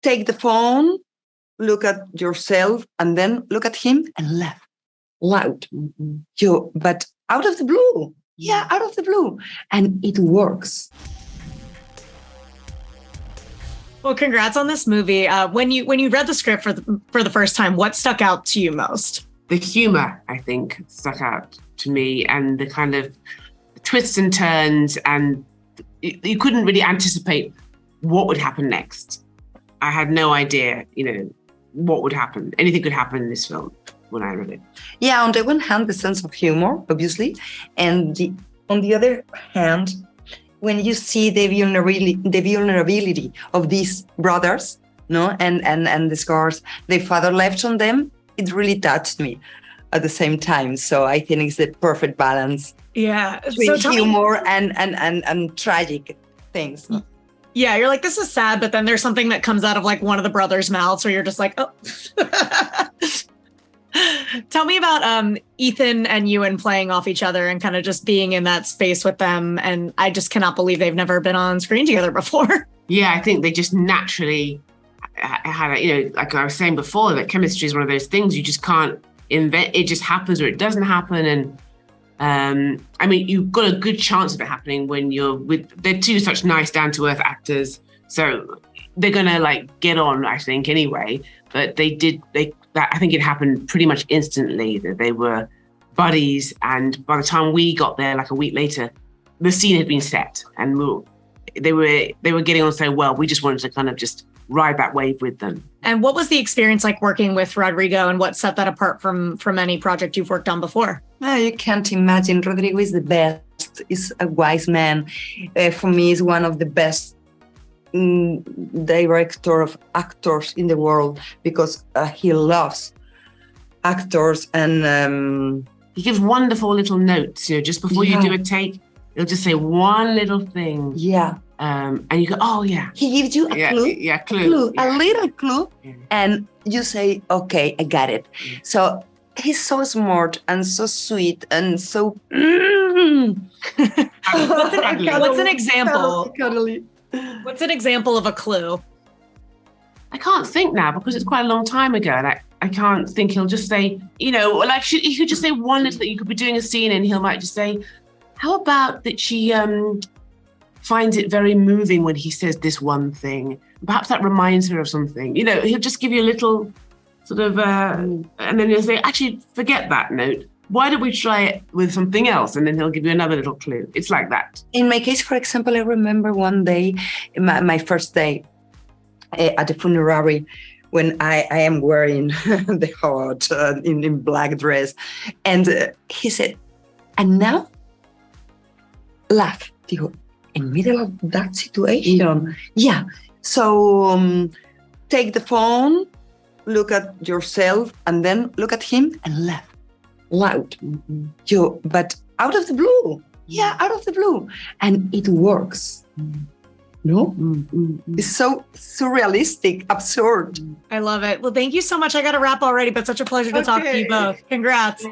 take the phone, look at yourself, and then look at him and laugh loud. But out of the blue. Yeah, out of the blue. And it works. Well, congrats on this movie. When you read the script for the first time, what stuck out to you most? The humor, I think, stuck out to me, and the kind of twists and turns, and you couldn't really anticipate what would happen next. I had no idea, what would happen. Anything could happen in this film when I read it. Yeah, on the one hand, the sense of humor, obviously, and on the other hand, when you see the vulnerability of these brothers, and the scars their father left on them, it really touched me at the same time. So I think it's the perfect balance. Yeah, between humor and tragic things. Yeah, you're like, this is sad, but then there's something that comes out of like one of the brothers' mouths where you're just like, oh. Tell me about Ethan and Ewan playing off each other and kind of just being in that space with them. And I just cannot believe they've never been on screen together before. Yeah, I think they just naturally had, like I was saying before, that chemistry is one of those things you just can't invent. It just happens or it doesn't happen. And you've got a good chance of it happening when they're two such nice down-to-earth actors. So they're going to get on, I think, anyway. But I think it happened pretty much instantly that they were buddies. And by the time we got there, like a week later, the scene had been set and they were getting on so well. We just wanted to kind of just ride that wave with them. And what was the experience like working with Rodrigo, and what set that apart from any project you've worked on before? You can't imagine. Rodrigo is the best. He's a wise man. For me, he's one of the best director of actors in the world, because he loves actors, and he gives wonderful little notes. Just before you do a take, he'll just say one little thing. Yeah. And you go, oh yeah. He gives you a clue. Yeah, clue. A little clue, and you say, okay, I got it. So he's so smart and so sweet and so. What's an example? Cuddly. What's an example of a clue? I can't think now because it's quite a long time ago, and I can't think. He'll just say, he could just say one little thing. You could be doing a scene and he might just say, how about that she finds it very moving when he says this one thing. Perhaps that reminds her of something. He'll just give you a little sort of, and then he'll say, actually, forget that note. Why don't we try it with something else? And then he'll give you another little clue. It's like that. In my case, for example, I remember one day, my first day at the funerary, when I am wearing the hot in black dress. And he said, and now laugh. In middle of that situation. Yeah. So take the phone, look at yourself, and then look at him and laugh loud. But out of the blue. Yeah, out of the blue. And it works. No? It's so surrealistic, absurd. I love it. Well, thank you so much. I got to wrap already, but such a pleasure to talk to you both. Congrats.